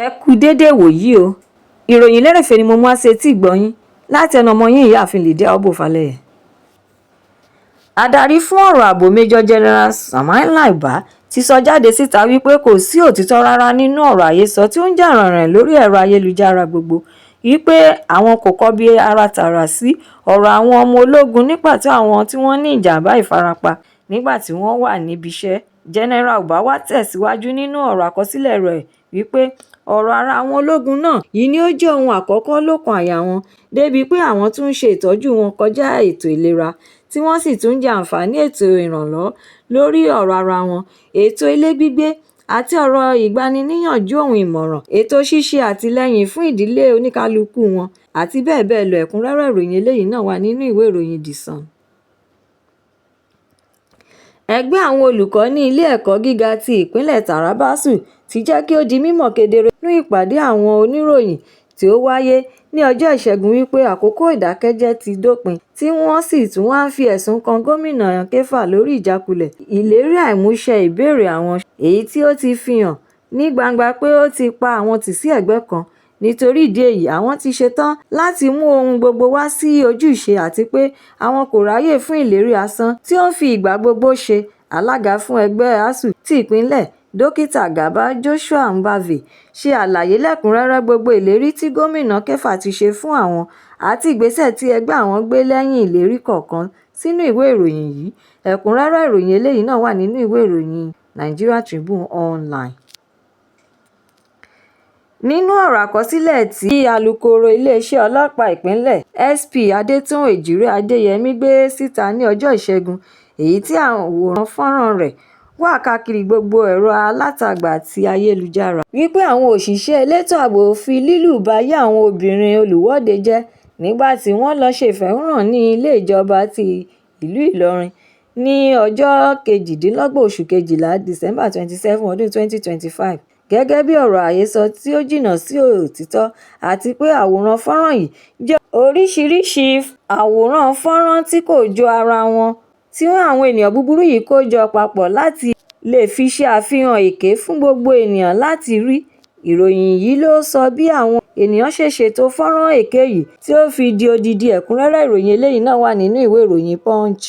ẹ kú déédéé wòyí o. Ìròyìn lérèfé ni mo mú wá sí etí ìgbọ́-yín láti ẹnu ọmọ yín ìyáàfin Lydia Ọbọ̀fálẹ́yẹ. Adarí fún ọ̀rọ̀ ààbò Major General Samaila Uba ti sọ jáde síta wípé kò sí òtítọ́ rárá nínú ọ̀rọ̀ àhesọ tí ó ń jà ràìnràìn lórí ẹ̀rọ ayélujára gbogbo wípé àwọn kò kọbi ara tààrà sí ọ̀rọ̀ àwọn ọmọ ológun ní pàtó àwọn tí wọ́n ní ìjàmbá ìfarapa nígbà tí wọ́n wà níbi iṣẹ́. General Uba wá tẹ̀síwájú nínú ọ̀rọ̀ àkọsílẹ̀ rẹ̀ wípé ọ̀rọ̀ ara àwọn ológun náà yìí ni ó jẹ́ ohun àkọ́kọ́ lọ́kàn àyà wọn, débìí pé àwọn tún ń ṣe ìtọ́jú wọn kọjá ètò ìlera tí wọ́n sì tún ń jẹ àǹfààní ètò ìrànwọ́ lórí ọ̀rọ̀ ara wọn, ètò ilé gbígbé àti ọ̀rọ̀ ìgbaniníyànjú ohun ìmọ̀ràn, ètò ṣíṣe àtìlẹ́yìn fún ìdílé oníkálukú wọn àti bẹ́ẹ̀ bẹ́ẹ̀ lọ. Ẹ̀kúnrẹ́rẹ́ ìròyìn eléyìí náà wà nínú ìwé ìròyìn The Sun. Ẹgbẹ́ àwọn olùkọ́ ní ilé ẹ̀kọ́ gíga ti ìpínlẹ̀ Taraba ti jẹ́ kí ó di mímọ̀ kedere nínú ìpàdé àwọn oníròyìn tí ó wáyé ní ọjọ́ Ìṣẹ́gun wípé àkókò ìdákẹ́jẹ́ ti dópin, tí wọ́n sì tún wá ń fi ẹ̀sùn kan gómìnà Kefa lórí ìjákulẹ̀ ìlérí àìmúṣẹ ìbéèrè àwọn, èyí tí ó ti fi hàn ní gbangba pé ó ti pa àwọn tì sí ẹ̀gbẹ́ kan. Nítorí ìdí èyí, àwọn ti ṣetán láti mú ohun gbogbo wá sí ojúṣe àti pé àwọn kò ráyè fún ìlérí asán tí ó ń fi ìgbà gbogbo ṣe. Alága fún ẹgbẹ́ ASUU ti ìpínlẹ̀, Dókítà Garba Joshua Mbave, ṣe àlàyé lẹ́kùnrẹ́rẹ́ gbogbo ìlérí tí gómìnà Kefa ti ṣe fún àwọn àti ìgbésẹ̀ tí ẹgbẹ́ àwọn gbé lẹ́yìn ìlérí kọ̀ọ̀kan sínú ìwé ìròyìn yìí. Ẹ̀kúnrẹ́rẹ́ ìròyìn eléyìí náà wà nínú ìwé ìròyìn Nigeria Tribune online. Nínú ọ̀rọ̀ àkọsílẹ̀ tí alukoro iléeṣẹ́ ọlọ́pàá ìpínlẹ̀ SP Adétún Èjìrẹ́ Adéyẹmí gbé síta ní ọjọ́ Ìṣẹ́gun, èyí tí àwòrán fọ́nrán rẹ̀ wà káàkiri gbogbo ẹ̀rọ alátagbà àti ayélujára, wípé àwọn òṣìṣẹ́ elétò ààbò fi lílù bayé àwọn obìnrin olùwọ́de jẹ́ nígbà tí wọ́n lọ ṣe ìfẹ̀hónúhàn ní ilé ìjọba ti ìlú Ìlọrin ní ọjọ́ 28 oṣù Kejìlá December 27 ọdún 2025. Gẹ́gẹ́ bí ọ̀rọ̀ àhesọ tí ó jìnnà sí òtítọ́, àti pé àwòrán fọ́nrán yìí jẹ́ oríṣiríṣi àwòrán fọ́nrán tí kò jọ ara wọn tí àwọn ènìyàn búburú yìí kó jọ papọ̀ láti lè fi ṣe àfihàn èké fún gbogbo ènìyàn láti rí. Ìròyìn yìí ló sọ bí àwọn ènìyàn ṣe ṣètò fọ́nrán èké yìí tí ó fi di odidi. Ẹ̀kúnrẹ́rẹ́ ìròyìn eléyìí náà wà nínú ìwé ìròyìn Punch.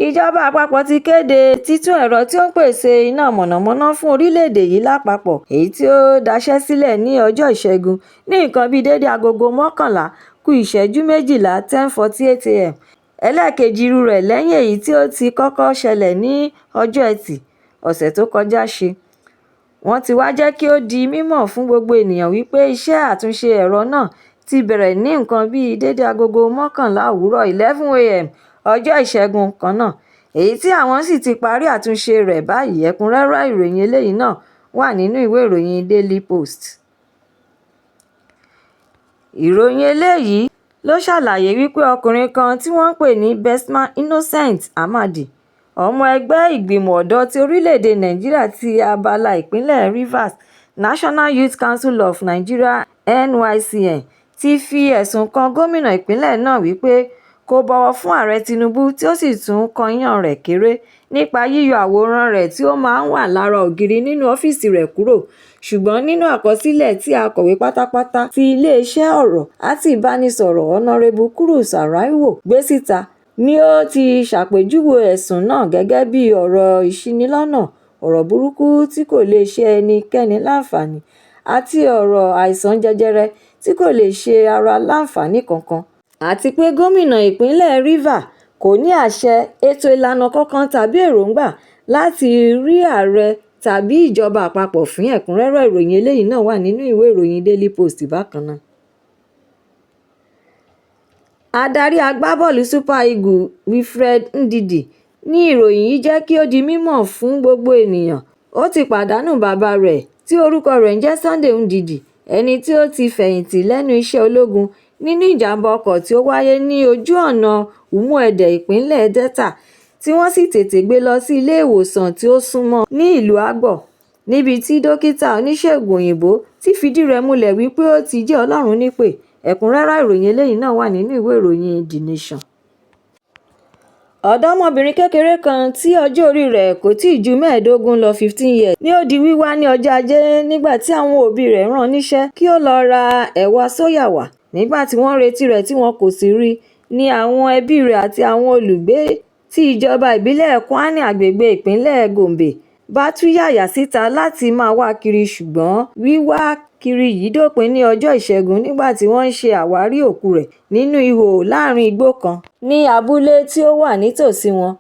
Ìjọba àpapọ̀ ti kéde títún ẹ̀rọ tí ó ń pèsè iná mọ̀nàmọ́ná fún orílẹ̀-èdè yìí lápapọ̀, èyí tí ó daṣẹ́ sílẹ̀ ní ọjọ́ Ìṣẹ́gun ní nǹkan bíi déédé agogo 11:12 10:48 AM, ẹlẹ́ẹ̀kejì irú rẹ̀ lẹ́yìn èyí tí ó ti kọ́kọ́ ṣẹlẹ̀ ní ọjọ́ Ẹtì ọ̀sẹ̀ tó kọjá ṣe. Wọ́n ti wá jẹ́ kí ó di mímọ̀ fún gbogbo ènìyàn wípé iṣẹ́ àtúnṣe ẹ̀rọ náà ti bẹ̀rẹ̀ ní nǹkan bíi déédé agogo 11 òwúrọ̀ 11 AM ọjọ́ Ìṣẹ́gun kan náà, èyí tí àwọn sì ti parí àtúnṣe rẹ̀ báyìí. Ẹ̀kúnrẹ́rẹ́ ìròyìn eléyìí náà wà nínú ìwé ìròyìn Daily Post. Ìròyìn eléyìí ló ṣàlàyé wípé ọkùnrin kan tí wọ́n ń pè ní Bestman Innocent Amadi, ọmọ ẹgbẹ́ ìgbìmọ̀ ọ̀dọ́ ti orílẹ̀-èdè Nàìjíríà ti abala ìpínlẹ̀ Rivers, National Youth Council of Nigeria NYCN, ti fi ẹ̀sùn kan gómìnà ìpínlẹ̀ náà wípé kò bọ̀wọ̀ fún ààrẹ Tinubu tí ó sì tún kọyán rẹ̀ kéré nípa yíyọ àwòrán rẹ̀ tí ó máa ń wà lára ògiri nínú ọ́fíìsì rẹ̀ kúrò. Ṣùgbọ́n nínú àkọsílẹ̀ tí akọ̀wé pátápátá ti iléeṣẹ́ ọ̀rọ̀ àti ìbánisọ̀rọ̀ Honorable Cruz Araiwo gbé síta ni ó ti ṣàpèjúwe ẹ̀sùn náà gẹ́gẹ́ bí ọ̀rọ̀ ìṣinilọ́nà, ọ̀rọ̀ burúkú tí kò lè ṣe ẹnikẹ́ni láǹfààní àti ọ̀rọ̀ àìsàn jẹjẹrẹ tí kò lè ṣe ara láǹfààní kankan, àti pé gómìnà ìpínlẹ̀ Rivers kò ní àṣẹ, ètò ìlànà kankan tàbí èròǹgbà láti rí ààrẹ tàbí ìjọba àpapọ̀ fín. Ẹ̀kúnrẹ́rẹ́ ìròyìn eléyìí náà wà nínú ìwé ìròyìn Daily Post bákan náà. Adarí agbábọ́ọ̀lù Super Eagles Wilfred Ndidi ní ìròyìn yìí jẹ́ kí ó di mímọ̀ fún gbogbo ènìyàn. Ó ti pàdánù bàbá rẹ̀ tí orúkọ rẹ̀ ń jẹ́ Sunday Ndidi, ẹni tí ó ti fẹ̀yìntì lẹ́nu iṣẹ́ ológun nínú ìjàmbá ọkọ̀ tí ó wáyé ní ojú ọ̀nà Umuede ìpínlẹ̀ Delta, tí wọ́n sì tètè gbé lọ sí ilé ìwòsàn tí ó súnmọ́ ní ìlú Agbor, níbi tí dókítà oníṣègùn òyìnbó ti fìdí rẹ̀ múlẹ̀ wípé ó ti jẹ́ Ọlọ́run nípè. Ẹ̀kúnrẹ́rẹ́ ìròyìn eléyìí náà wà nínú ìwé ìròyìn The Nation. ọ̀dọ́mọbìnrin kékeré kan tí ọjọ́ orí rẹ̀ kò tíì ju 15 lọ 15 years ni ó di wíwá ní ọjọ́ ajé nígbà tí àwọn òbí rẹ̀ rán níṣẹ́ kí ó lọ ra ẹ̀wà sóyà wá. Nígbà tí wọ́n retí rẹ̀ tí wọn kò sì rí ní àwọn ẹbí rẹ̀ àti àwọn olùgbé tí ìjọba ìbílẹ̀ Kwani agbègbè ìpínlẹ̀ Gombe bá tú yàyà síta láti máa wá kiri, ṣùgbọ́n wíwá kiri yìí dópin ní ọjọ́ Ìṣẹ́gun nígbà tí wọ́n ń ṣe àwárí òkú rẹ̀ nínú ihò láàrin igbó kan ní abúlé tí ó wà nítòsí wọn.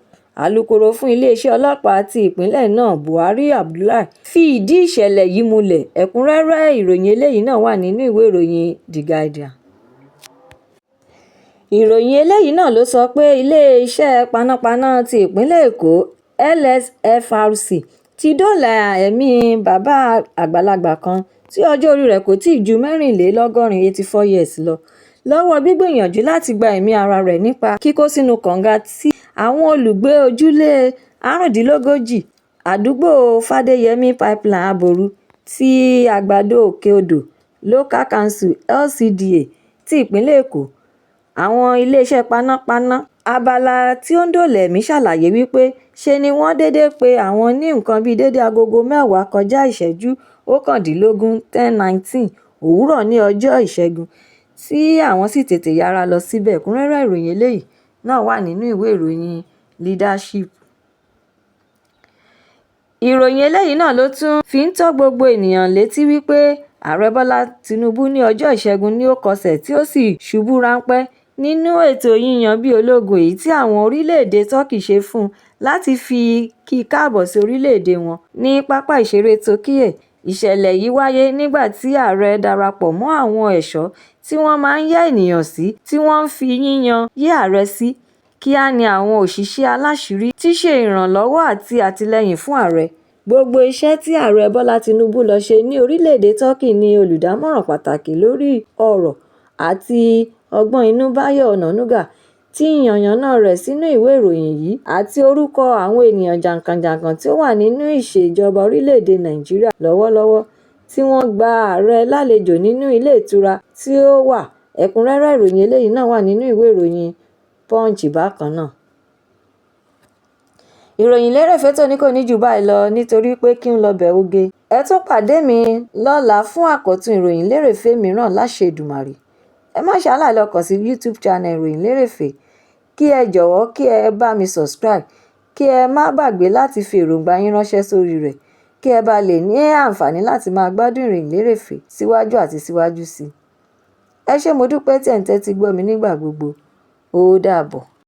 Alukoro fún iléeṣẹ́ ọlọ́pàá ti ìpínlẹ̀ náà Buhari Abdullahi fi ìdí ìṣẹ̀lẹ̀ yìí múlẹ̀. Ẹ̀kúnrẹ́rẹ́ ìròyìn eléyìí náà wà nínú ìwé ìròyìn The Guardian. Ìròyìn eléyìí náà ló sọ pé iléeṣẹ́ panápaná ti ìpínlẹ̀ Èkó LSFRC ti dóòlà ẹ̀mí bàbá àgbàlagbà kan tí ọjọ́ orí rẹ̀ kò tíì ju 84 years lọ lọ́wọ́ gbígbìyànjú láti gba ẹ̀mí ara rẹ̀ nípa kíkó sínú kànga tí àwọn olùgbé ojúlé 35 àdúgbò Fadéyẹmí Pipeline Aboru ti Àgbàdo Òkè-Odò Local Council LCDA ti ìpínlẹ̀ Èkó. Àwọn iléeṣẹ́ panápaná abala tí ó ń dóòlà ẹ̀mí ṣàlàyé wípé ṣe ni wọ́n dédé pé àwọn ní nǹkan bíi dédé agogo 10 kọjá ìṣẹ́jú 19 10:19 òwúrọ̀ ní ọjọ́ Ìṣẹ́gun tí àwọn sì tètè yára lọ síbẹ̀. Ẹ̀kúnrẹ́rẹ́ ìròyìn eléyìí náà wà nínú ìwé ìròyìn Leadership. Ìròyìn eléyìí náà ló tún fi ń tó gbogbo ènìyàn létí wípé Ààrẹ Bọ́lá Tinubu ní ọjọ́ Ìṣẹ́gun ni ó kọsẹ̀ tí ó sì ṣubú ráńpẹ́ nínú ètò yíyan bí ológun èyí tí àwọn orílẹ̀-èdè Turkey ṣe fún un láti fi kí i káàbọ̀ sí orílẹ̀-èdè wọn ní pápá ìṣeré Tokyo. Ìṣẹ̀lẹ̀ yìí wáyé nígbà tí ààrẹ darapọ̀ mọ́ àwọn ẹ̀ṣọ́ tí wọ́n máa ń yẹ́ ènìyàn sí tí wọ́n ń fi yíyan yẹ́ ààrẹ sí. Kíá ni àwọn òṣìṣẹ́ aláṣìírí tí ṣe ìrànlọ́wọ́ àti àtìlẹ́yìn fún ààrẹ. Gbogbo iṣẹ́ tí ààrẹ Bọ́lá Tinubu lọ ṣe ní orílẹ̀-èdè Turkey ni olùdámọ̀ràn pàtàkì lórí ọ̀rọ̀ àti ọgbọ́n inú Báyọ̀ Ọ̀nànúgà tí yànnàná rẹ̀ sínú ìwé ìròyìn yìí àti orúkọ àwọn ènìyàn jàǹkàn-jàǹkàn tí ó wà nínú ìṣèjọba orílẹ̀-èdè Nàìjíríà lọ́wọ́lọ́wọ́ tí wọ́n gba ààrẹ lálejò nínú ilé ìtura tí ó wà. Ẹ̀kúnrẹ́rẹ́ ìròyìn eléyìí náà wà nínú ìwé ìròyìn Punch bákan náà. Ìròyìn Lerefe Toni kò ní jù báyìí lọ nítorí pé kí n lọ bẹ̀ oge. Ẹ tún pàdé mi lọ́la fún àkọ́tún ìròyìn Lerefe mìíràn láṣẹ Èdùmàrè. Ẹ má ṣàlàyé lọ kàn sí YouTube channel Ìròyìn Lerefe kí ẹ jọ̀wọ́ kí ẹ bá mi subscribe kí ẹ má gbàgbé láti fi èròǹgbà yín ránṣẹ́ sórí rẹ̀ kí ẹ bá lè ní àǹfààní láti máa gbádùn Ìròyìn Lerefe síwájú àti síwájú sí i. Ẹ ṣé mo dúpẹ́ tí ẹ̀ ń tẹ́tí gbọ́ mi nígbà gbogbo. Ó dàbọ̀.